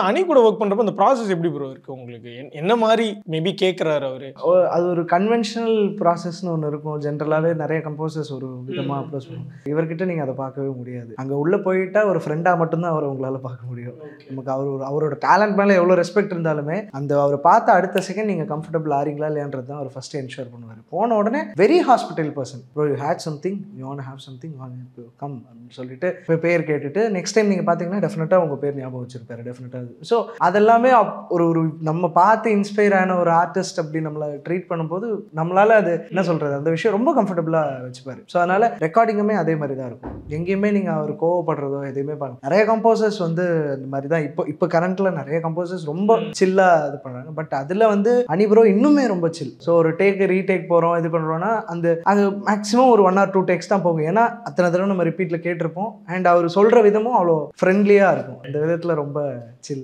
அணி கூட ஒர்க் பண்றப்ப அந்த ப்ராசஸ் எப்படி ப்ரோ இருக்கு உங்களுக்கு? என்ன மாதிரி மேபி கேட்குறாரு அவரு? அது ஒரு கன்வென்ஷனல் ப்ராசஸ்னு ஒன்று இருக்கும். ஜென்ரலாகவே நிறைய கம்போசர்ஸ் ஒரு விதமாக அப்ரோச் பண்ணுவாங்க. இவர்கிட்ட நீங்கள் அதை பார்க்கவே முடியாது. அங்கே உள்ளே போயிட்டா ஒரு ஃப்ரெண்டாக மட்டும்தான் அவரை உங்களால் பார்க்க முடியும். நமக்கு அவரோட டேலண்ட் மேலே எவ்வளோ ரெஸ்பெக்ட் இருந்தாலுமே அவரை பார்த்த அடுத்த செகண்ட் நீங்கள் கம்ஃபர்டபுள் ஆறீங்களா இல்லையான்றது தான் அவர் ஃபஸ்ட்டு என்ஷூர் பண்ணுவார். போன உடனே very hospital person, bro you had something, you want have something, come அப்படின்னு சொல்லிட்டு பேர் கேட்டுட்டு நெக்ஸ்ட் டைம் நீங்கள் பார்த்தீங்கன்னா டெஃபினட்டாக உங்கள் பேர் ஞாபகம் வச்சிருப்பாரு டெஃபினட்டாக. ஸோ அதெல்லாமே ஒரு நம்ம பார்த்து இன்ஸ்பயர் ஆன ஒரு ஆர்டிஸ்ட் அப்படி நம்மளை ட்ரீட் பண்ணும்போது நம்மளால அது என்ன சொல்கிறது, அந்த விஷயம் ரொம்ப கம்ஃபர்டபுளாக வச்சுப்பாரு. ஸோ அதனால் ரெக்கார்டிங்குமே அதே மாதிரி தான் இருக்கும். எங்கேயுமே நீங்கள் அவர் கோவப்படுறதோ எதையுமே பண்ண. நிறைய கம்போசர்ஸ் இந்த மாதிரி தான் இப்போ கரண்ட்டில் நிறைய கம்போசர்ஸ் ரொம்ப சில்லாக இது பண்ணுறாங்க. பட் அதில் அனி ப்ரோ இன்னுமே ரொம்ப சில். ஸோ ஒரு ரீடேக் போகிறோம் இது பண்ணுறோன்னா அது மேக்ஸிமம் ஒரு 1 or 2 டேக்ஸ் தான் போகும். ஏன்னா அத்தனை தடவை நம்ம ரிப்பீட்டில் கேட்டிருப்போம். அண்ட் அவர் சொல்கிற விதமும் அவ்வளோ ஃப்ரெண்ட்லியாக இருக்கும். அந்த விதத்தில் ரொம்ப சில்.